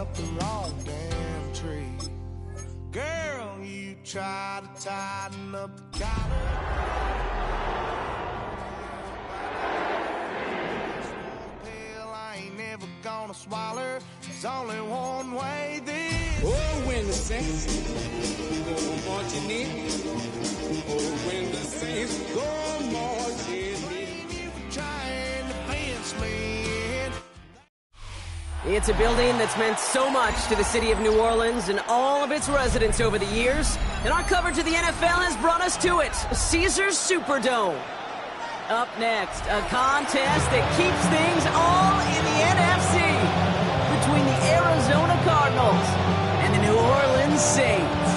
up the wrong damn tree. Girl, you try to tighten up the collar. I ain't never gonna swallow. There's only one way this. Oh, when the saints go marching in. Oh, when the saints go marching in. You were trying to fence me in. It's a building that's meant so much to the city of New Orleans and all of its residents over the years. And our coverage of the NFL has brought us to it, Caesars Superdome. Up next, a contest that keeps things all in the NFC between the Arizona Cardinals and the New Orleans Saints.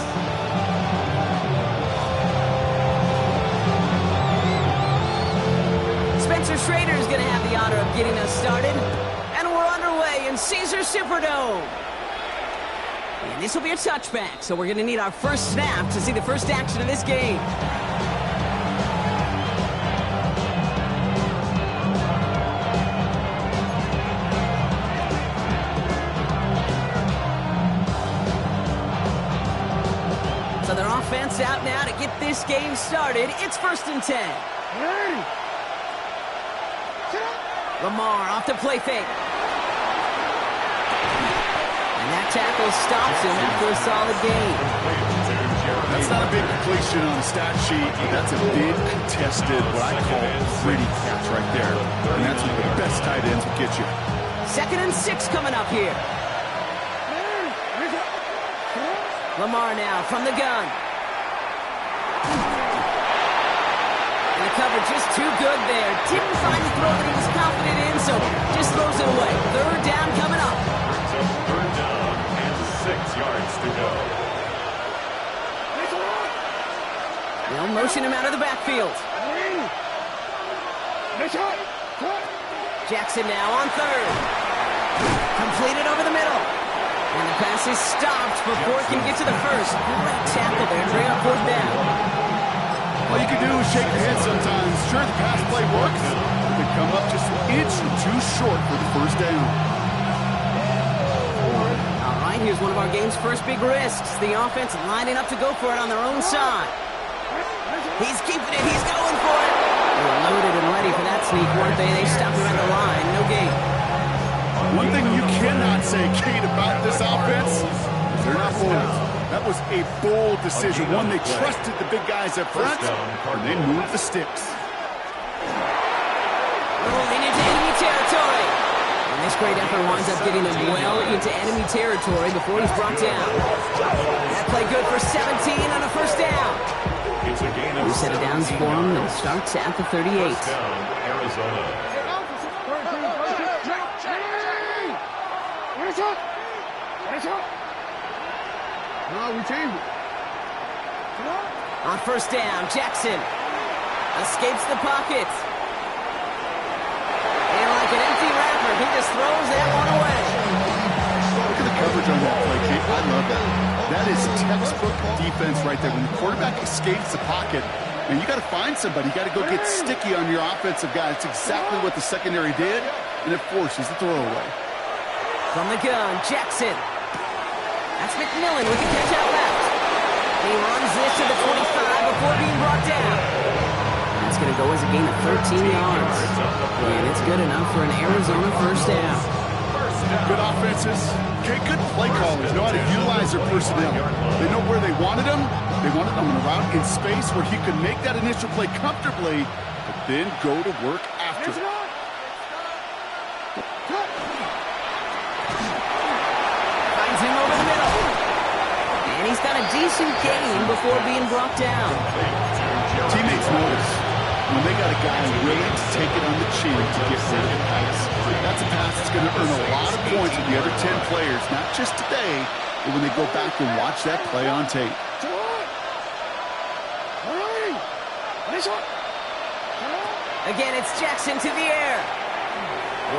Spencer Schrader is going to have the honor of getting us started, and we're underway in Caesars Superdome. And this will be a touchback, so we're going to need our first snap to see the first action of this game. So their offense out now to get this game started. It's 1st and 10. Lamar off the play fake. And that tackle stops him after a solid gain. That's not a big completion on the stat sheet, but that's a big contested, what I call pretty catch right there. And that's what the best tight ends will get you. 2nd and 6 coming up here. Lamar now from the gun. And the cover just too good there. Didn't find the throw that he was confident in, so just throws it away. 3rd down coming up. Third down and 6 yards to go. They'll motion him out of the backfield. Jackson now on 3rd. Completed over the middle. And the pass is stopped before it can get to the first. Great tackle there. Bring up 4th down. All you can do is shake your head sometimes. Sure, the pass play works. They come up just an inch or two short for the first down. All right, here's one of our game's first big risks. The offense lining up to go for it on their own side. He's keeping it. He's going for it. They were loaded and ready for that sneak, weren't they? They stopped him at the line. No gain. One thing you cannot say, Kate, about this offense is they're not bold. That was a bold decision, one they trusted the big guys up front, and they moved the sticks. Rolling into enemy territory. And this great effort winds up getting him well into enemy territory before he's brought down. That play good for 17 on a 1st down. We set it downs for him and starts at the 38. Arizona. On 1st down, Jackson escapes the pocket. And like an empty wrapper, he just throws that one away. Look at the coverage on that play, Kate. I love that. That is textbook defense right there. When the quarterback escapes the pocket, and you got to find somebody. You got to go get sticky on your offensive guy. It's exactly what the secondary did, and it forces the throw away. From the gun, Jackson. That's McMillan with the catch out left. He runs this to the 25 before being brought down. That's going to go as a gain of 13 yards. And it's good enough for an Arizona 1st down. Good offenses. Okay, good play callers know how to utilize their personnel. They know where they wanted them. They wanted them in a route in space where he could make that initial play comfortably, but then go to work after it. Finds him over the middle. And he's got a decent gain before being brought down. Teammates notice when they got a guy ready to take it on the chin to get rid of the pass. That's a pass that's going to earn a lot of points with the other 10 players, not just today, but when they go back and watch that play on tape. Again, it's Jackson to the air.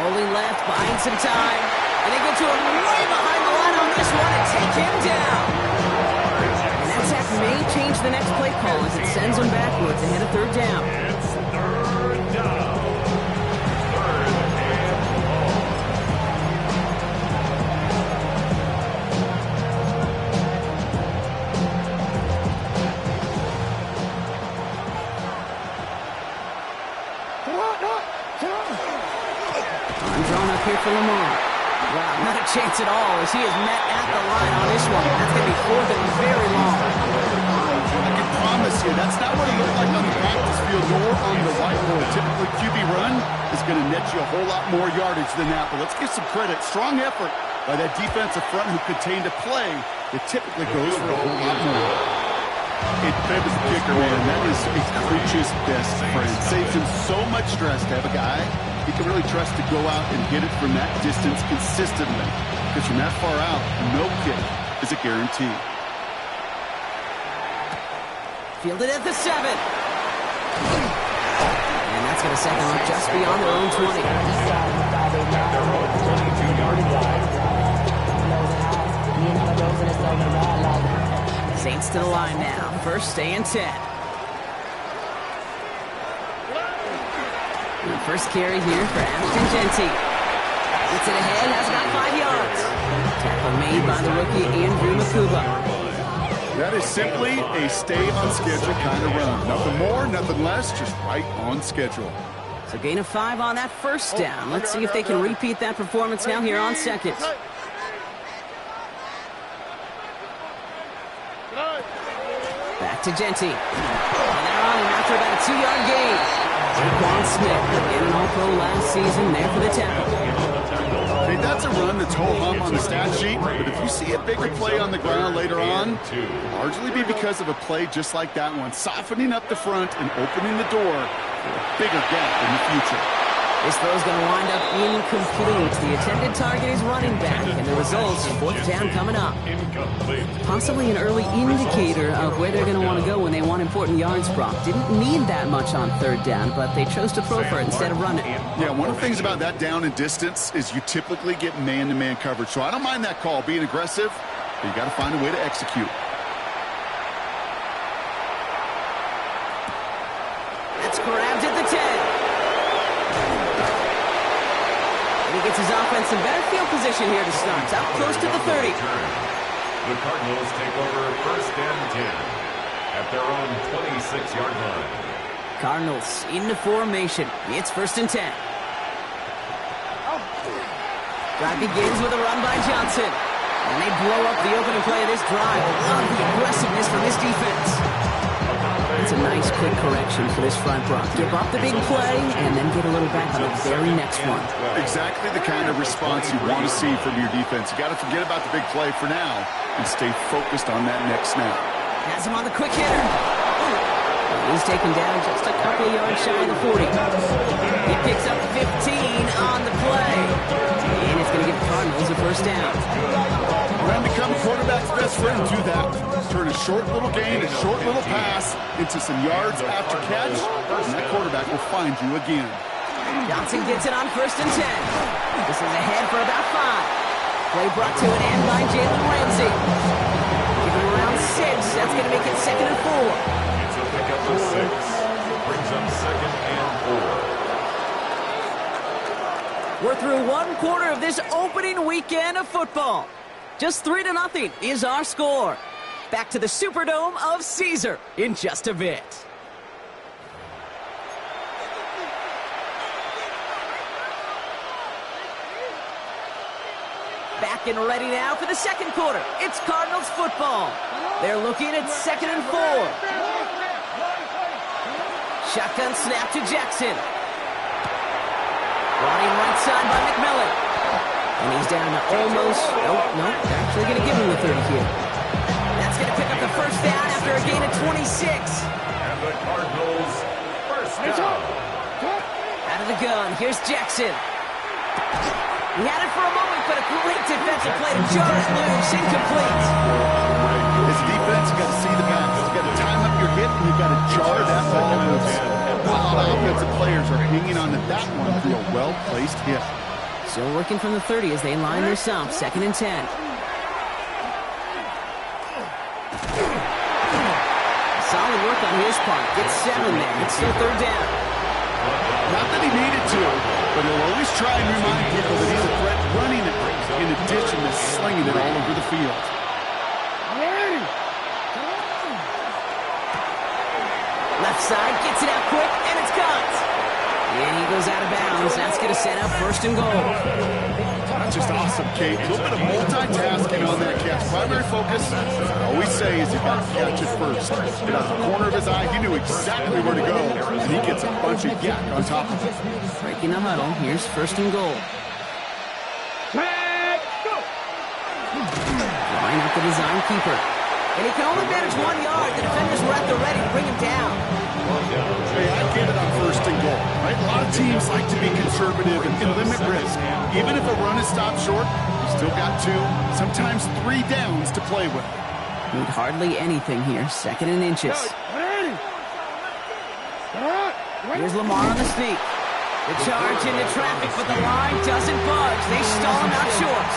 Rolling left, buying some time. And they get to him way behind the line on this one and take him down. And that sack may change the next play call as it sends him backwards ahead of 3rd down. It's 3rd down. 3rd and long. Wow, not a chance at all as he is met at the line on this one. That's going to be fourth and very long. I can promise you, that's not what it looked like on the practice field nor on the whiteboard. Typically, QB run is going to net you a whole lot more yardage than that. But let's give some credit. Strong effort by that defensive front who contained a play that typically goes for a whole lot more. It favors the kicker, man. That is a coach's best friend. Saves him so much stress to have a guy he can really trust to go out and hit it from that distance consistently. Because from that far out, no kick is a guarantee. Fielded at the 7. And that's going to set them up just beyond their own 20. Saints to the line now. First and 10. And first carry here for Ashton Genty. Gets it ahead, has about 5 yards. Tackle made by the rookie Andrew Makuba. That is simply a stay on schedule kind of run. Nothing more, nothing less, just right on schedule. So gain of 5 on that first down. Let's see if they can repeat that performance now here on second. Back to Genty. And they're on him after about a 2-yard gain. Jaquan Smith, again an All-Pro last season, there for the tackle. Hey, that's a run that's ho-hum on the stat sheet, but if you see a bigger play on the ground later on, largely be because of a play just like that one, softening up the front and opening the door for a bigger gap in the future. This throw is going to wind up incomplete. The intended target is running back, and the results, fourth down coming up. Possibly an early indicator of where they're going to want to go when they want important yards, Brock. Didn't need that much on third down, but they chose to throw for it instead of run it. Yeah, one of the things about that down and distance is you typically get man-to-man coverage. So I don't mind that call, being aggressive, but you got to find a way to execute. That's grabbed at the 10. He gets his offense in better field position here to start. Up close to the 30. The Cardinals take over first and 10 at their own 26-yard line. Cardinals into formation. It's first and 10. Drive begins with a run by Johnson. And they blow up the opening play of this drive. Love the aggressiveness from this defense. It's a nice quick correction for this front row. Give up the big play and then get a little back on the very next one. Exactly the kind of response you want to see from your defense. You got to forget about the big play for now and stay focused on that next snap. Has him on the quick hitter. He's taken down just a couple of yards shy of the 40. He picks up 15 on the play. And it's going to give the Cardinals a first down. Trying to become quarterback's best friend, do that. Turn a short little gain, a short little pass into some yards after catch, and that quarterback will find you again. Johnson gets it on first and 10. This is ahead for about 5. Play brought to an end by Jalen Ramsey. Give him around 6. That's going to make it second and 4. It's a pickup of 6. Brings up second and 4. We're through one quarter of this opening weekend of football. Just 3-0 is our score. Back to the Superdome of Caesar in just a bit. Back and ready now for the second quarter. It's Cardinals football. They're looking at second and 4. Shotgun snap to Jackson. Running right side by McMillan. And he's down to almost, nope, actually going to give him the 30 here. That's going to pick up the first down after a gain of 26. And the Cardinals first down. Out of the gun, here's Jackson. He had it for a moment, but a great defensive play to jar it loose, incomplete. As defense, you got to see the pass. You got to time up your hit, and you got to jar that ball loose. A lot of offensive players are hanging on to that one through a well-placed hit. Still working from the 30 as they line this up. Second and 10. Solid work on his part. Gets 7 there. It's still third down. Not that he needed to, but he'll always try and remind people that he's a threat running it in addition to slinging it all over the field. Left side, gets it out quick, and it's caught. And he goes out of bounds. That's going to set up first and goal. Just awesome, Kate. A little bit of multitasking on that catch. Primary focus, I always say, is you got to catch it first. Get out the corner of his eye, he knew exactly where to go, and he gets a bunch of yak on top of it. Breaking the huddle, here's first and goal. Line up the design keeper. And he can only manage 1 yard. The defenders were at the ready to bring him down. Hey, I get it on first and goal, right? A lot of teams like to be conservative and limit risk. Even if a run is stopped short, you still got 2, sometimes 3 downs to play with. Need hardly anything here. 2nd and inches. Here's Lamar on the sneak. The charge into traffic, but the line doesn't budge. They stall him out short.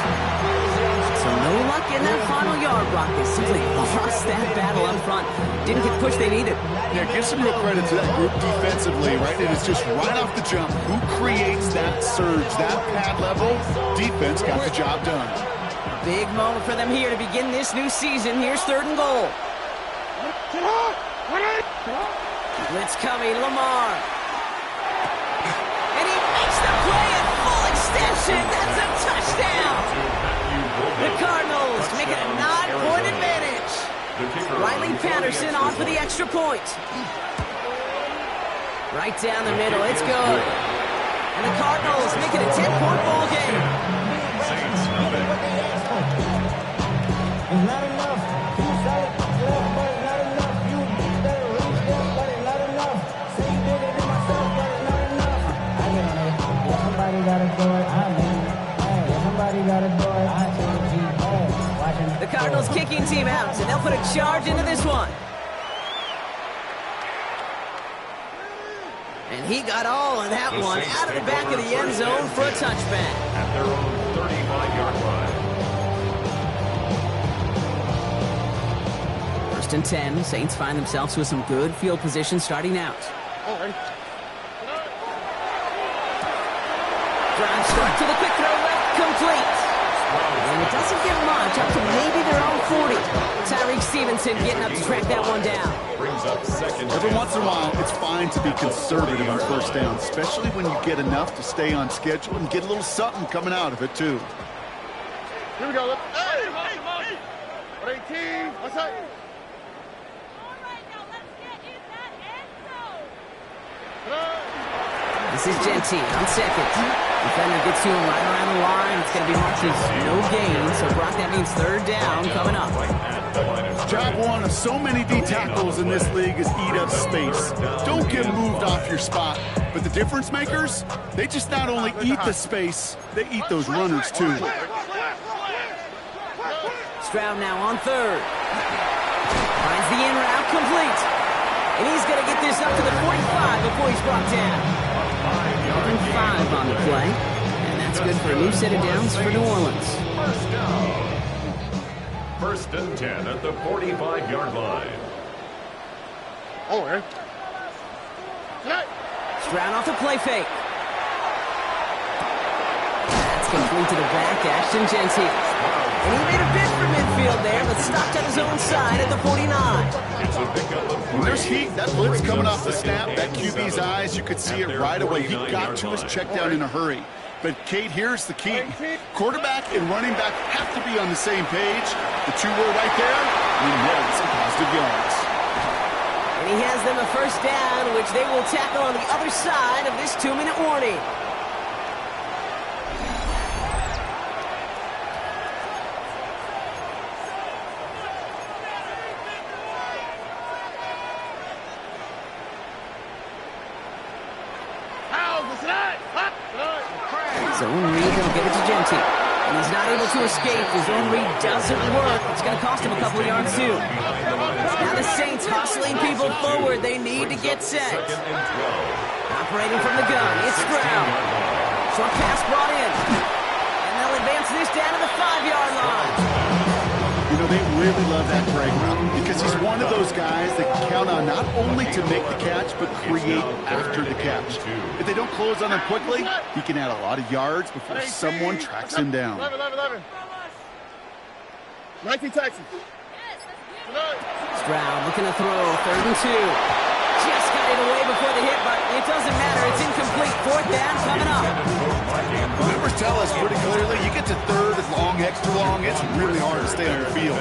So no luck in that final yard block. They simply lost that battle up front. Didn't get the push they needed. Yeah, give some real credit to that group defensively, right? It is just right off the jump. Who creates that surge, that pad level? Defense got the job done. Big moment for them here to begin this new season. Here's 3rd and goal. Blitz coming, Lamar. And he makes the play at full extension. That's a touchdown. The Cardinals make it a 9-point advantage. Riley Patterson on for the extra point. Right down the middle, it's good. And the Cardinals make it a 10-point ball game. It's not enough. Too solid, left, but it's not enough. You better reach there, but it's not enough. Say you did it to myself, but it's not enough. I get on it. If somebody gotta do it, I'm in. Hey, if somebody gotta do it, I change it. Hey, watching. The Cardinals kicking team out, and they'll put a charge into this one. And he got all of that one out of the back of the end zone for a touchback. At their own 35-yard line. 1st and 10, Saints find themselves with some good field position starting out. Drive start to the quick throw left, complete. And it doesn't get much, up to maybe their own 40. Tyreek Stevenson getting up to track that one down. Brings up 2nd. Every once in a while, it's fine to be conservative on first down, especially when you get enough to stay on schedule and get a little something coming out of it, too. Here we go. Hey, 18. What's up? This is Genty on 2nd. Defender gets to him right around the line. It's going to be marked as no gain. So, Brock, that means 3rd down coming up. Job one of so many D tackles in this league is eat up space. Don't get moved off your spot. But the difference makers, they just not only eat the space, they eat those runners too. Stroud now on 3rd. Finds the in route complete. And he's going to get this up to the 45 before he's brought down. 5 on the play. And that's good for a new set of downs for New Orleans. 1st and 10 at the 45-yard line. Stroud off the play fake. That's complete to the back, Ashton Genty. And he made a bid for midfield there, but stopped on his own side at the 49. It's a pickup of 3. When there's heat, that blitz coming off the snap, that QB's eyes, you could see it right away. He got to his check down in a hurry. But, Kate, here's the key. Quarterback and running back have to be on the same page. The 2 were right there. We know some positive yards. And he has them a 1st down, which they will tackle on the other side of this 2-minute warning. Zone read, he'll get it to Genty. And he's not able to escape. The zone read doesn't work. It's going to cost him a couple of yards, too. Now the Saints hustling people forward. They need to get set. Operating from the gun, it's Stroud. Short pass brought in. And they'll advance this down to the 5-yard line. You know, they really love that break route because he's one of those guys that can count on not only to make the catch, but create after the catch. If they don't close on him quickly, he can add a lot of yards before someone tracks him down. 11. 19 Texans. Stroud looking to throw, 3rd and 2. Just got it away before the hit, but it doesn't matter. It's incomplete. 4th down coming up. Remember numbers tell us pretty clearly, you get to third and long, extra long, it's really hard to stay on your field.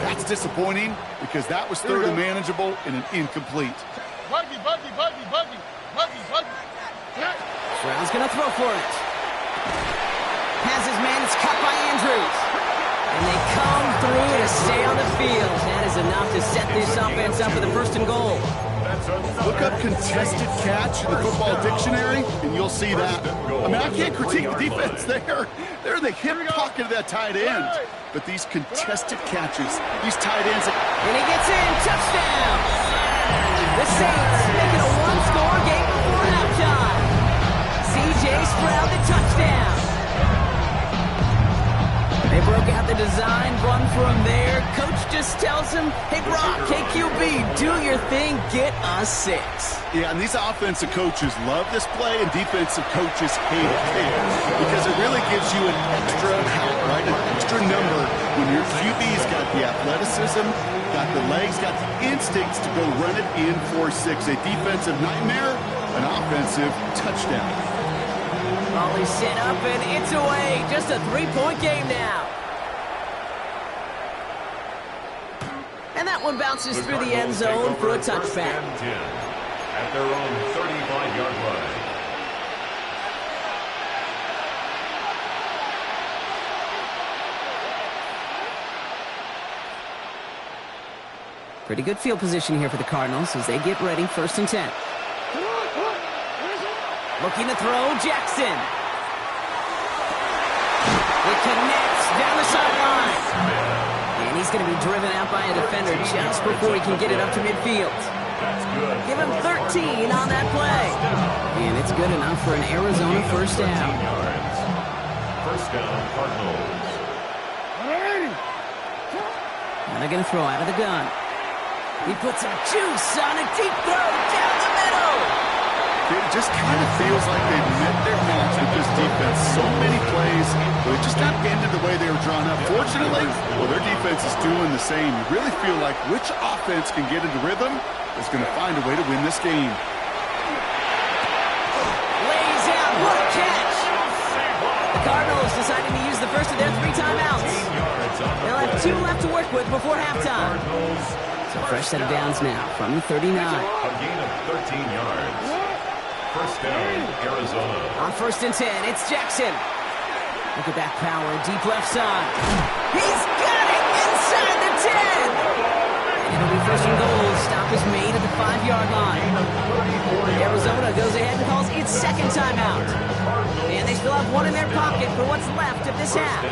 That's disappointing because that was third and manageable and an incomplete. Buggy. Stroud's going to throw for it. Has his man, it's cut by Andrews. And they come through to stay on the field. That is enough to set this offense up for the first and goal. Look up contested catch in the football dictionary, and you'll see that. I mean, I can't critique the defense there. They're in the hip pocket of that tight end. But these contested catches, these tight ends... And he gets in, touchdown! The Saints make it a one-score game before halftime. C.J. Stroud, the touchdown. They broke out the design, run from there. Coach just tells him, hey, Brock, KQB, do your thing, get us 6. Yeah, and these offensive coaches love this play, and defensive coaches hate it too, because it really gives you an extra help, right? An extra number when your QB's got the athleticism, got the legs, got the instincts to go run it in for 6. A defensive nightmare, an offensive touchdown. Volley set up, and it's away. Just a 3-point game now. And that one bounces through the end zone for a touchback. At their own 35-yard line. Pretty good field position here for the Cardinals as they get ready, 1st and 10. Looking to throw, Jackson. It connects down the sideline. And he's going to be driven out by a defender just before he can get it up to midfield. Give him 13 on that play. And it's good enough for an Arizona first down. First down, Cardinals. And they're going to throw out of the gun. He puts some juice on a deep throw down the middle. It just kind of feels like they've met their match with this defense. So many plays, but it just got ended the way they were drawn up. Fortunately, well, their defense is doing the same. You really feel like which offense can get into rhythm is going to find a way to win this game. Lays out, what a catch! The Cardinals deciding to use the first of their 3 timeouts. They'll have 2 left to work with before halftime. So fresh set of downs now from the 39. A gain of 13 yards. First down, Arizona. On 1st and 10, it's Jackson. Look at that power, deep left side. He's got it inside the 10. And it'll be 1st and goal. Stop is made at the 5-yard line. Arizona goes ahead and calls its 2nd timeout. And they still have 1 in their pocket for what's left of this half.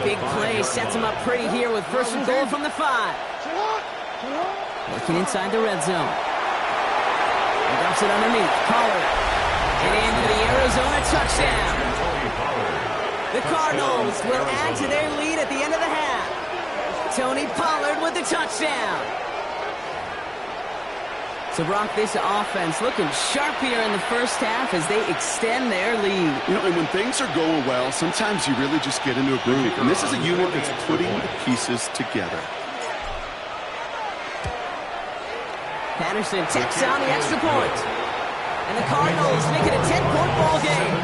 Big play sets them up pretty here with 1st and goal from the 5. Working inside the red zone. He dumps it underneath. Pollard. And in for the Arizona touchdown. The Cardinals will add to their lead at the end of the half. Tony Pollard with the touchdown. So, Brock, this offense looking sharp here in the first half as they extend their lead. You know, and when things are going well, sometimes you really just get into a groove. And this is a unit that's putting the pieces together. Patterson takes on the extra point. And the Cardinals make it a 10-point ball game.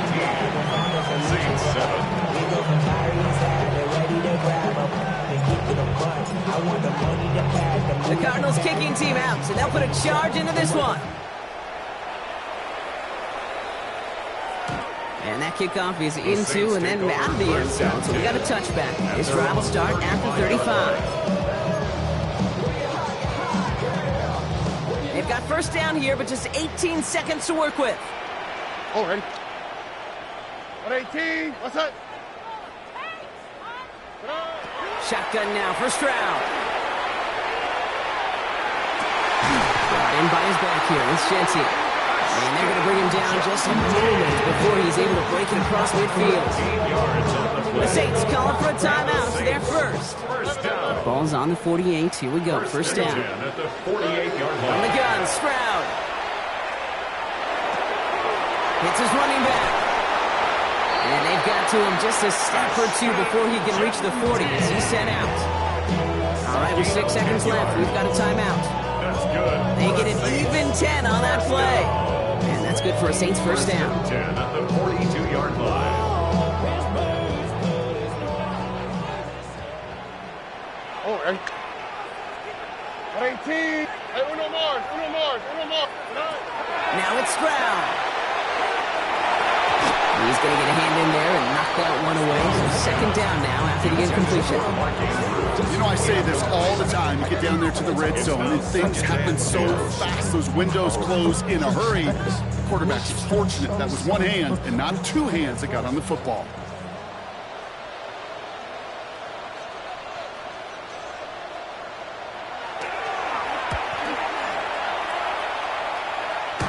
The Cardinals kicking team out, so they'll put a charge into this one. And that kickoff is into and then out of the end zone. So we got a touchback. This drive will start after 35. They've got first down here, but just 18 seconds to work with. Already. 118. What's that? Shotgun now for Stroud. Brought in by his back here. It's Jency. And they're going to bring him down just a moment before he's able to break it across midfield. The Saints calling for a timeout. It's their first. Ball's on the 48. Here we go. First down. At the 48-yard line. On the gun, Stroud. Hits his running back. And they've got to him just a step or 2 before he can reach the 40 as he's sent out. All right, with 6 seconds left, we've got a timeout. That's good. They get an even 10 on that play. And that's good for a Saints first down. 10 at the 42-yard line. ready? 18. Hey, uno more. Now it's Stroud. He's going to get a hand in there and knock that one away. So second down now after the incompletion. You know, I say this all the time. You get down there to the red zone, and things happen so fast. Those windows close in a hurry. The quarterback's fortunate that was one hand and not two hands that got on the football.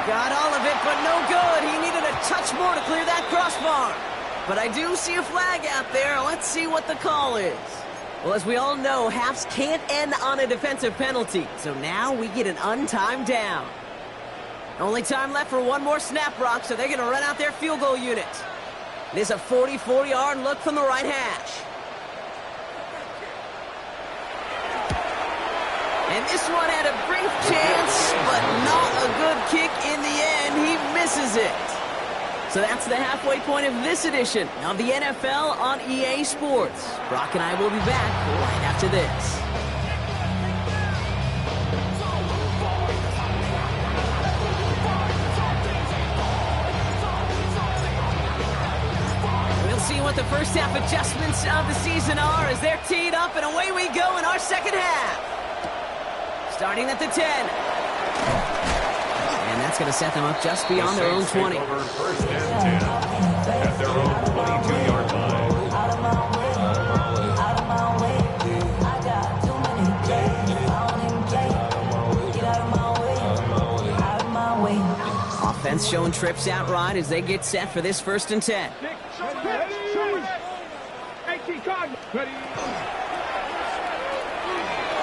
Got all of it, but no good. He needed a touch more to clear that crossbar. But I do see a flag out there. Let's see what the call is. Well, as we all know, halves can't end on a defensive penalty. So now we get an untimed down. Only time left for one more snap, Brock, so they're going to run out their field goal unit. It is a 44-yard look from the right hash. And this one had a brief chance, but not a good kick in the end. He misses it. So that's the halfway point of this edition of the NFL on EA Sports. Brock and I will be back right after this. We'll see what the first half adjustments of the season are as they're teed up, and away we go in our second half. Starting at the 10. And that's going to set them up just beyond their own 20. Over first and 10 at their own 22-yard line. Offense showing trips out right as they get set for this first and 10.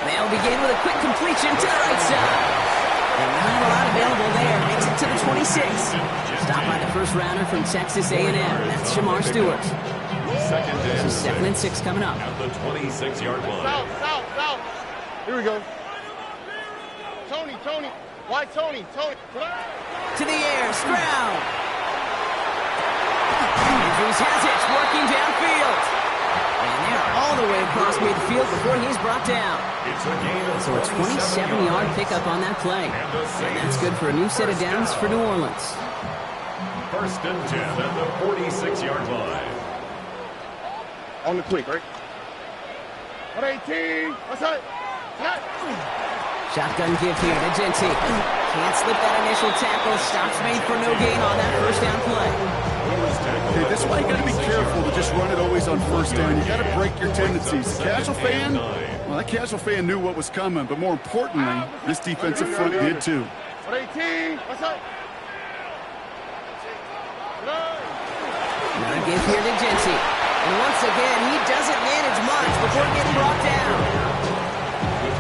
They'll begin with a quick completion to the right side. And not a lot available there. Makes it to the 26. Stopped by the first rounder from Texas A&M. That's Shamar Stewart. This is 2nd and 6 coming up. At the 26-yard line. South. Here we go. Tony. Why Tony? To the air, Stroud. Andrews has it, working downfield. And they're all the way across midfield before he's brought down. So a 27-yard pickup on that play. And that's good for a new set of downs for New Orleans. First and 10 at the 46-yard line. On the quick, right? 118. What's that? Shotgun give here to Genty. Can't slip that initial tackle. Stops made for no gain on that first down play. Okay, this is why you got to be careful to just run it always on first down. You got to break your tendencies. The casual fan, well, that casual fan knew what was coming, but more importantly, this defensive front did too. 118. What's that? Another give here to Genty. And once again, he doesn't manage much before getting brought down.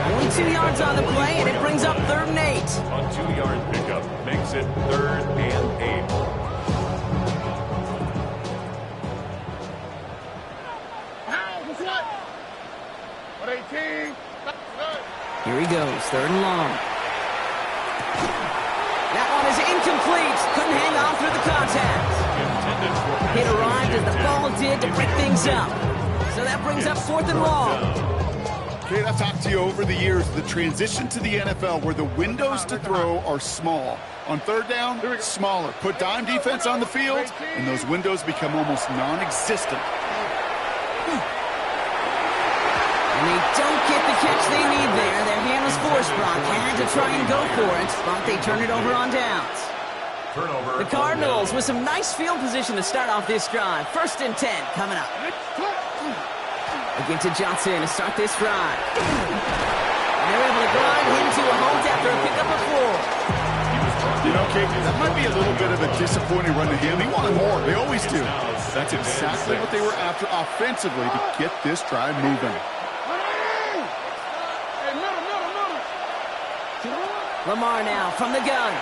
Only 2 yards on the play, and it brings up 3rd and 8. A 2-yard pickup makes it 3rd and 8. Here he goes, 3rd and long. That one is incomplete. Couldn't hang on through the contact. It arrived as the ball did to break things up. So that brings up 4th and long. Okay, I've talked to you over the years, the transition to the NFL where the windows to throw are small. On 3rd down, smaller. Put dime defense on the field, and those windows become almost non-existent. And they don't get the catch they need there. Their hand was forced. Brock had to try and go for it, but they turn it over on downs. Turnover. The Cardinals with some nice field position to start off this drive. 1st and 10 coming up. Again to Johnson to start this drive. And they're able to grind into a hold after a pickup of 4. You know, Kate, that might be a little bit of a disappointing run to him. He wanted more. They always do. That's exactly what they were after offensively to get this drive moving. Lamar now from the gun.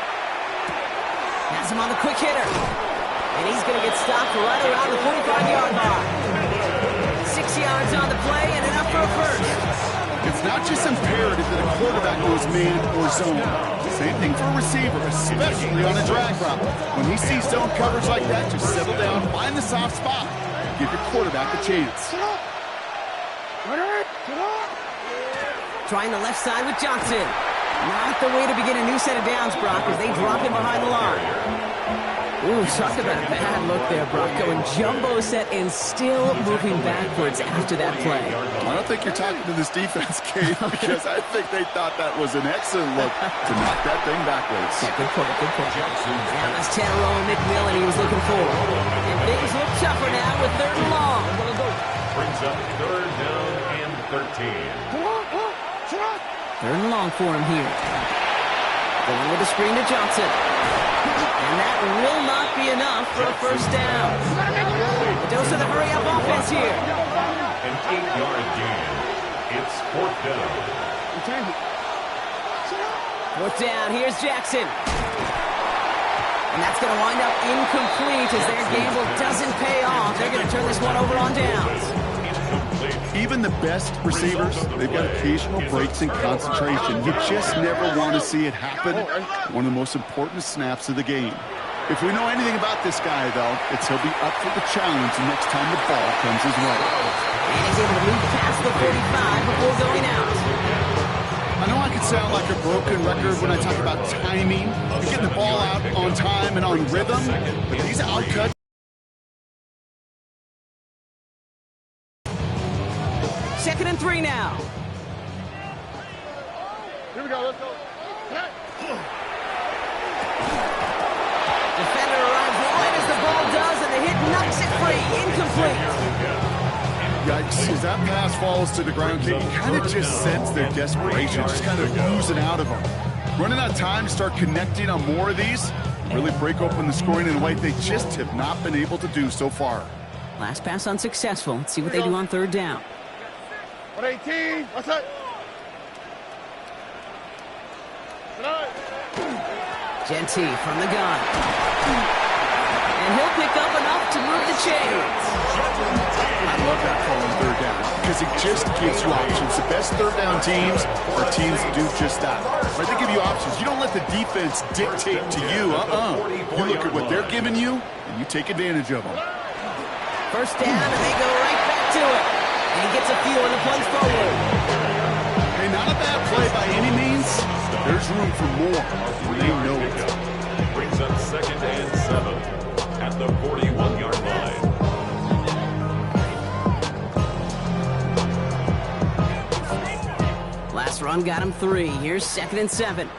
Has him on the quick hitter. And he's going to get stopped right around the 45-yard mark. 6 yards on the play and enough for a first. It's not just imperative that a quarterback goes man or zone. Same thing for a receiver, especially on a drag route. When he sees zone coverage like that, just settle down, find the soft spot, and give your quarterback a chance. Trying the left side with Johnson. Not the way to begin a new set of downs, Brock, as they drop him behind the line. Ooh, talk about a bad look there, Brock. Going jumbo set and still moving backwards after that play. I don't think you're talking to this defense, Kate, because I think they thought that was an excellent look to knock that thing backwards. Yeah, good point, good point. Yeah, that's Tyrone McMillan he was looking for. And things look tougher now with 3rd and long. Brings up 3rd down and 13. 3rd and long for him here. Going with the screen to Johnson. And that will not be enough for a 1st down. A dose of the hurry-up offense here. An 8-yard gain. It's 4th down. 4th down, here's Jackson. And that's going to wind up incomplete as their gamble doesn't pay off. They're going to turn this one over on downs. Even the best receivers, they've got occasional breaks in concentration. You just never want to see it happen. One of the most important snaps of the game. If we know anything about this guy, though, it's he'll be up for the challenge the next time the ball comes his way. And he's able to move past the 45 before going out. I know I can sound like a broken record when I talk about timing and getting the ball out on time and on rhythm, but these outcuts. 2nd and 3 now. Here we go, let's go. Defender arrives right as the ball does, and the hit knocks it free. Incomplete. Yikes, as that pass falls to the ground, you kind of just sense their desperation, just kind of oozing out of them. Running out of time to start connecting on more of these, really break open the scoring in a way they just have not been able to do so far. Last pass unsuccessful. Let's see what they do on 3rd down. 118, what's that? Genty from the gun. And he'll pick up enough to move the chains. I love that call on 3rd down because it just gives you options. The best 3rd down teams are teams that do just that. Right? They give you options. You don't let the defense dictate to you. You look at what they're giving you, and you take advantage of them. 1st down, and they go right back to it. And he gets a few on the plays forward. Hey, not a bad play by any means. There's room for more. They know it. Brings up 2nd and 7 at the 41-yard line. Last run got him 3. Here's 2nd and 7.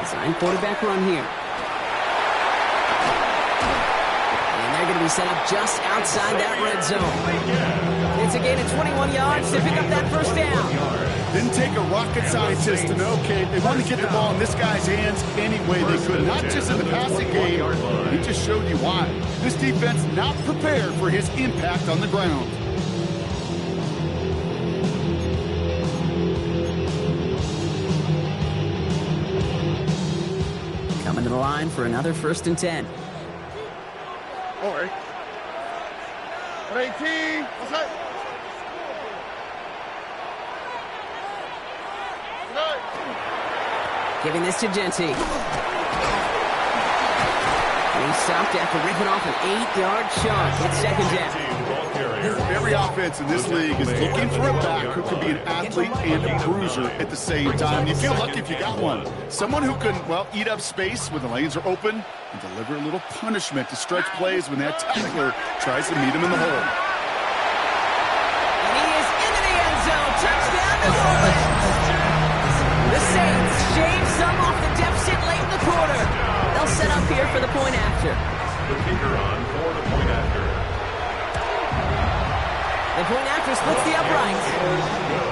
Design quarterback run here. And they're going to be set up just outside that red zone. It's a gain of 21 yards to pick up that 1st down. Didn't take a rocket scientist to know, Kate. They wanted to get the ball in this guy's hands any way they could. Not just in the passing game. He just showed you why. This defense not prepared for his impact on the ground. Coming to the line for another 1st and 10. All right. 118, what's that? Giving this to Genty. And he stopped after ripping off an 8-yard chunk. It's 2nd down. Every offense in this league is looking for a back who can be an athlete and a bruiser at the same time. You feel lucky if you got one. Someone who can, well, eat up space when the lanes are open and deliver a little punishment to stretch plays when that tackler tries to meet him in the hole. And he is into the end zone. Touchdown, New Orleans. The Saints shave some off the deficit late in the quarter. They'll set up here for the point after. The kicker on for the point after. The point after splits the uprights.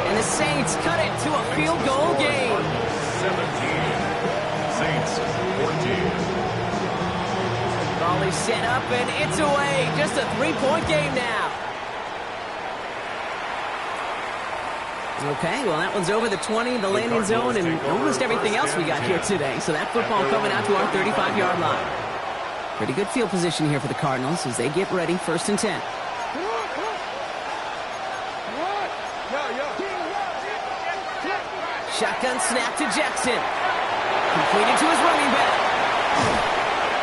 And the Saints cut it to a field goal game. 17. Saints 14. Raleigh set up and it's away. Just a 3-point game now. Okay, well, that one's over the 20, the landing zone, and almost everything else we got here today. So that football coming out to our 35-yard line. Pretty good field position here for the Cardinals as they get ready, 1st and 10. Shotgun snap to Jackson. Completed to his running back.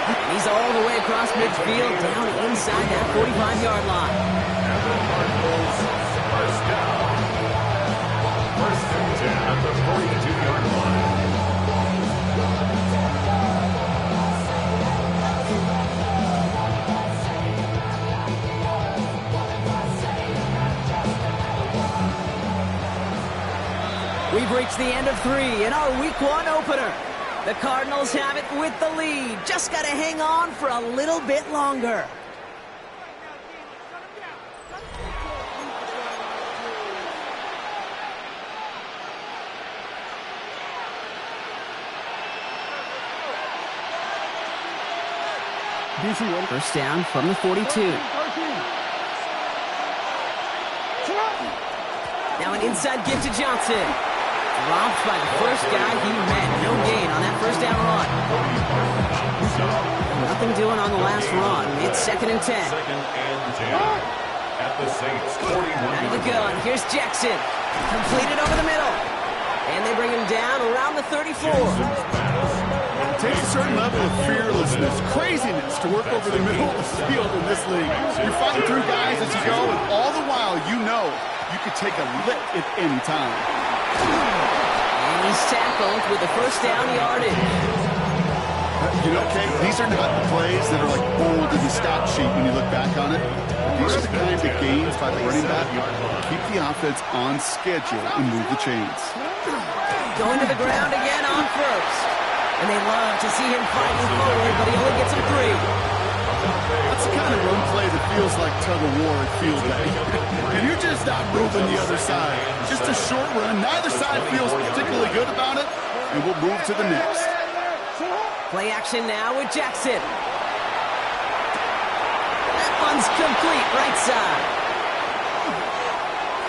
And he's all the way across midfield, down inside that 45-yard line. And the Cardinals, first down. First and 10 at the 42-yard line. We've reached the end of 3 in our Week 1 opener. The Cardinals have it with the lead. Just got to hang on for a little bit longer. First down from the 42. Now an inside give to Johnson. Dropped by the first guy he met. No gain on that first down run. Nothing doing on the last run. It's 2nd and 10. Second and 10 at the Saints 41. Out of the gun. Here's Jackson. Completed over the middle. And they bring him down around the 34. It takes a certain level of fearlessness, craziness to work over the middle of the field in this league. You're fighting through guys as you go, and all the while you know you could take a lick at any time. And he's tackled with the first down yardage. You know, Kate, these are not the plays that are like bold in the stat sheet when you look back on it. These are the kinds of gains by the running back that keep the offense on schedule and move the chains. Going to the ground again on first. And they love to see him fighting forward, but he only gets him 3. That's the kind of run play that feels like tug-of-war at field day. And you're just not moving the other side. Just a short run. Neither side feels particularly good about it, and we'll move to the next. Play action now with Jackson. That one's complete, right side.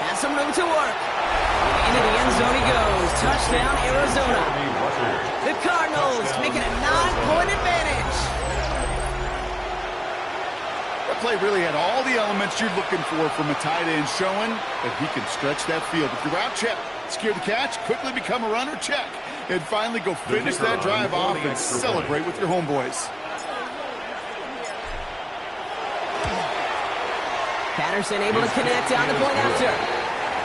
Has some room to work. Into the end zone he goes. Touchdown, Arizona. The Cardinals making a 9-point advantage. That play really had all the elements you're looking for from a tight end, showing that he can stretch that field. If you're out, check. Secure the catch, quickly become a runner, check. And finally go finish that drive off and celebrate with your homeboys. Patterson able to connect on the point after.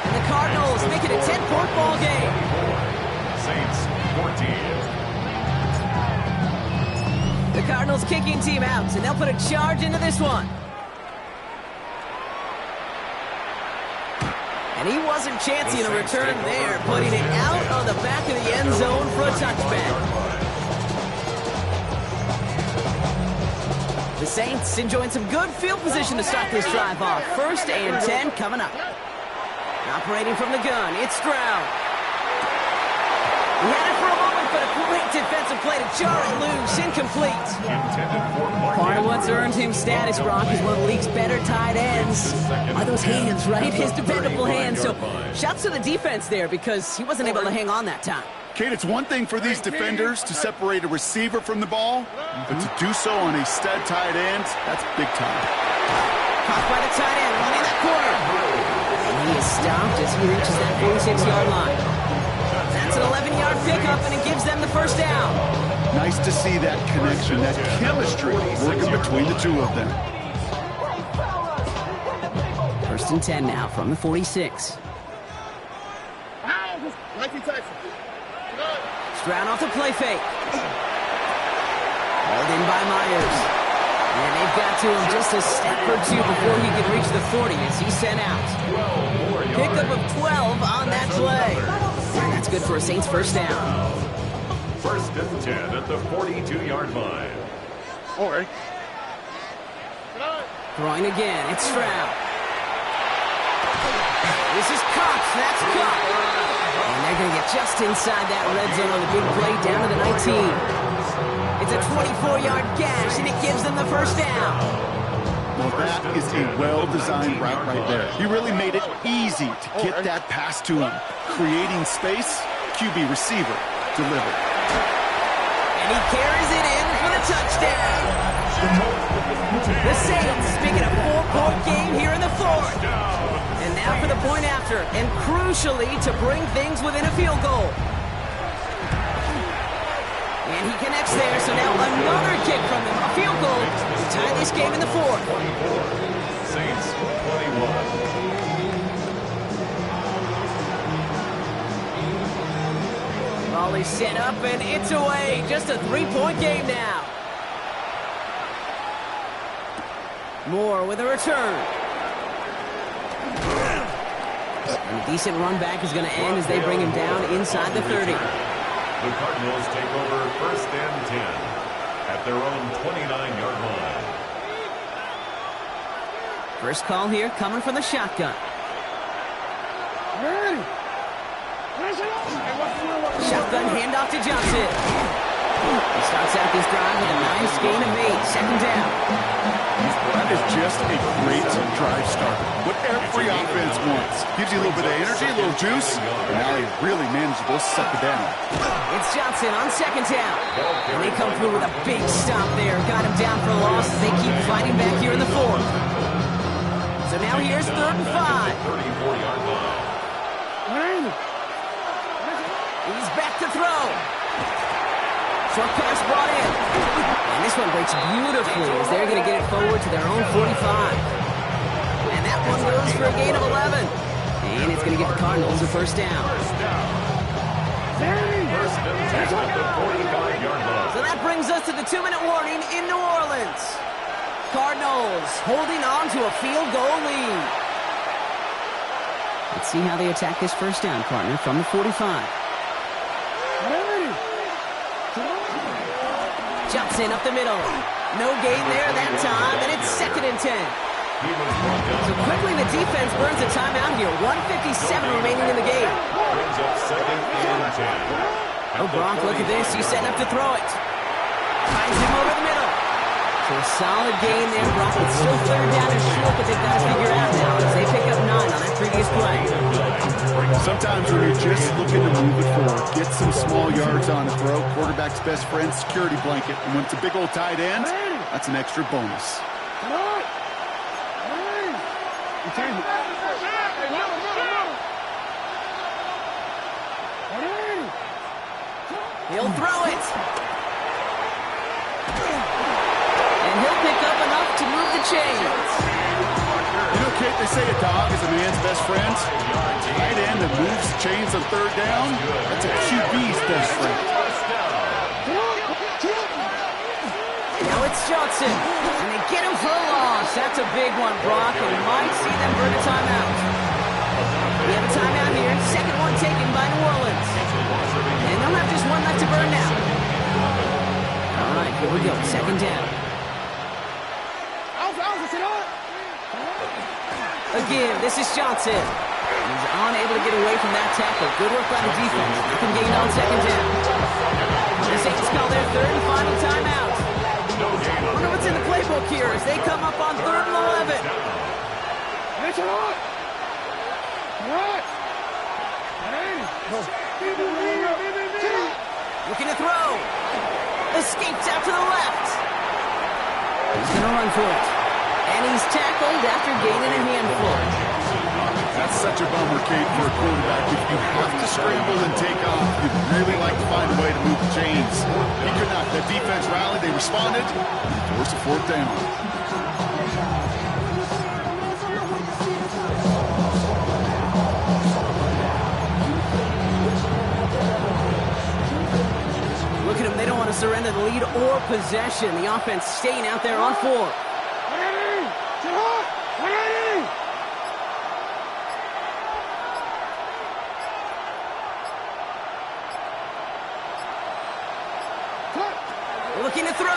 And the Cardinals make it a 10-point ball game. Saints 14. The Cardinals kicking team out, and they'll put a charge into this one. And he wasn't chancing a return there, putting it out on the back of the end zone for a touchback. The Saints enjoying some good field position to start this drive off. 1st and 10 coming up. Operating from the gun, it's Stroud. He had it for a moment, but a great defensive play to jar it loose, incomplete. Part of what's earned him status, Brock, is one of the league's better tight ends. Are those hands, right? His dependable hands. So shouts to the defense there because he wasn't able to hang on that time. Kate, it's one thing for these defenders to separate a receiver from the ball, but to do so on a stud tight end, that's big time. Caught by the tight end, running that corner. And he is stopped as he reaches that 46-yard line. That's an 11-yard pickup, and it gives them the first down. Nice to see that connection, that chemistry working between the two of them. 1st and 10 now from the 46. Stroud off the play fake. Hauled in by Myers. And they've got to him just a step or two before he can reach the 40 as he's sent out. Pickup of 12 on that play. And that's good for a Saints first down. 1st and 10 at the 42-yard line. All right. Throwing again, it's Stroud. This is Cox, that's caught. And they're going to get just inside that red zone on the big play down to the 19. It's a 24-yard gash, and it gives them the first down. Well, that is a well-designed route right there. He really made it easy to get that pass to him. Creating space, QB receiver delivered. And he carries it in for the touchdown. The Saints making a 4-point game here in the 4th. And now for the point after, and crucially to bring things within a field goal. And he connects there, so now another kick from them. A field goal to tie this game in the fourth. 24. Saints 21. Volley set up, and it's away. Just a three-point game now. Moore with a return. And a decent run back is going to end as they bring him down inside the 30. The Cardinals take over first and 10 at their own 29-yard line. First call here coming from the shotgun. Shotgun handoff to Johnson. He starts out this drive with a nice gain of 8. Second down. That is just a great drive start. What every offense wants. Gives you a little bit of energy, a little juice, and now a really manageable second down. It's Johnson on second down. And they come through with a big stop there. Got him down for a loss as they keep fighting back here in the fourth. So now here's 3rd and 5. 34-yard line. He's back to throw. Short pass brought in. And this one breaks beautifully as they're going to get it forward to their own 45. And that one goes for a gain of 11. And it's going to give the Cardinals a first down. First and 10 at the 45-yard line. So that brings us to the 2-minute warning in New Orleans. Cardinals holding on to a field goal lead. Let's see how they attack this first down, partner, from the 45. Johnson up the middle. No gain there that time, and it's 2nd and 10. So quickly the defense burns a timeout here. 1:57 remaining in the game. Brings up 2nd and 10. Oh, Gronk, look at this. He's setting up to throw it. Finds him over the middle. So a solid gain there. Gronk. It's still 3rd down and short, but they've got to figure out now as they pick up 9 on that previous play. Sometimes when you're just looking to move it forward, get some small yards on the throw, quarterback's best friend, security blanket. And when it's a big old tight end, that's an extra bonus. He'll throw it. And he'll pick up enough to move the chains. You know, Kate, they say a dog is a man's best friend. Tight end that moves chains on 3rd down, that's a QB's best friend. Now it's Johnson. And they get him for a loss. That's a big one, Brock, and might see them burn a timeout. We have a timeout here. Second one taken by New Orleans. And they'll have just one left to burn now. All right, here we go. Second down. Again, this is Johnson. He's unable to get away from that tackle. Good work by the defense. They can gain on second down. The Saints call their 3rd and final timeout. Wonder what's in the playbook here as they come up on 3rd and 11. Looking to throw. Escapes out to the left. He's going to run for it. And he's tackled after gaining a handful. That's such a bummer, Kate, for a quarterback. If you have to scramble and take off, you'd really like to find a way to move the chains. He could not. The defense rallied, they responded, and forced a 4th down. Look at them. They don't want to surrender the lead or possession. The offense staying out there on 4. Looking to throw.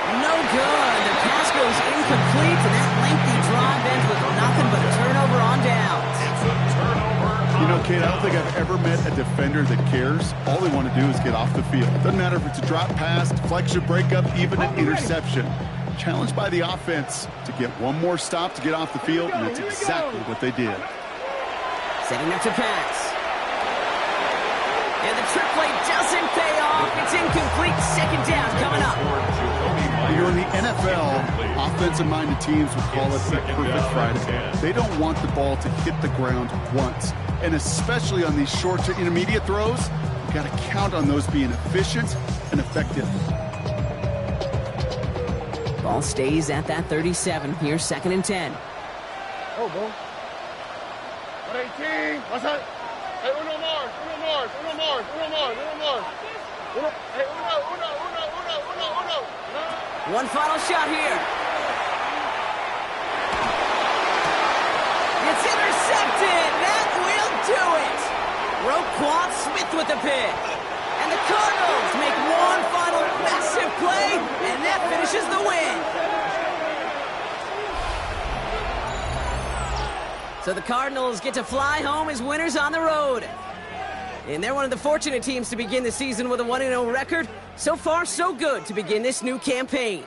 No good. The pass goes incomplete, and that lengthy drive ends with nothing but a turnover on downs. It's a turnover. You know, Kate, I don't think I've ever met a defender that cares. All they want to do is get off the field. Doesn't matter if it's a drop pass, deflection, breakup, even an interception. Challenged by the offense to get one more stop to get off the field, and that's exactly what they did. Setting up to pass. And the trick play doesn't pay off. It's incomplete. Second down coming up. You're in the NFL, offensive-minded teams would call it the perfect Friday. They don't want the ball to hit the ground once. And especially on these short to intermediate throws, Got to count on those being efficient and effective. Ball stays at that 37. Here's 2nd and 10. Oh, bro. 118. What's that? Hey, uno more. Hey, uno. One final shot here. It's intercepted. That will do it. Roquan Smith with the pick. And the Cardinals make one final massive play, and that finishes the win. So the Cardinals get to fly home as winners on the road. And they're one of the fortunate teams to begin the season with a 1-0 record. So far, so good to begin this new campaign.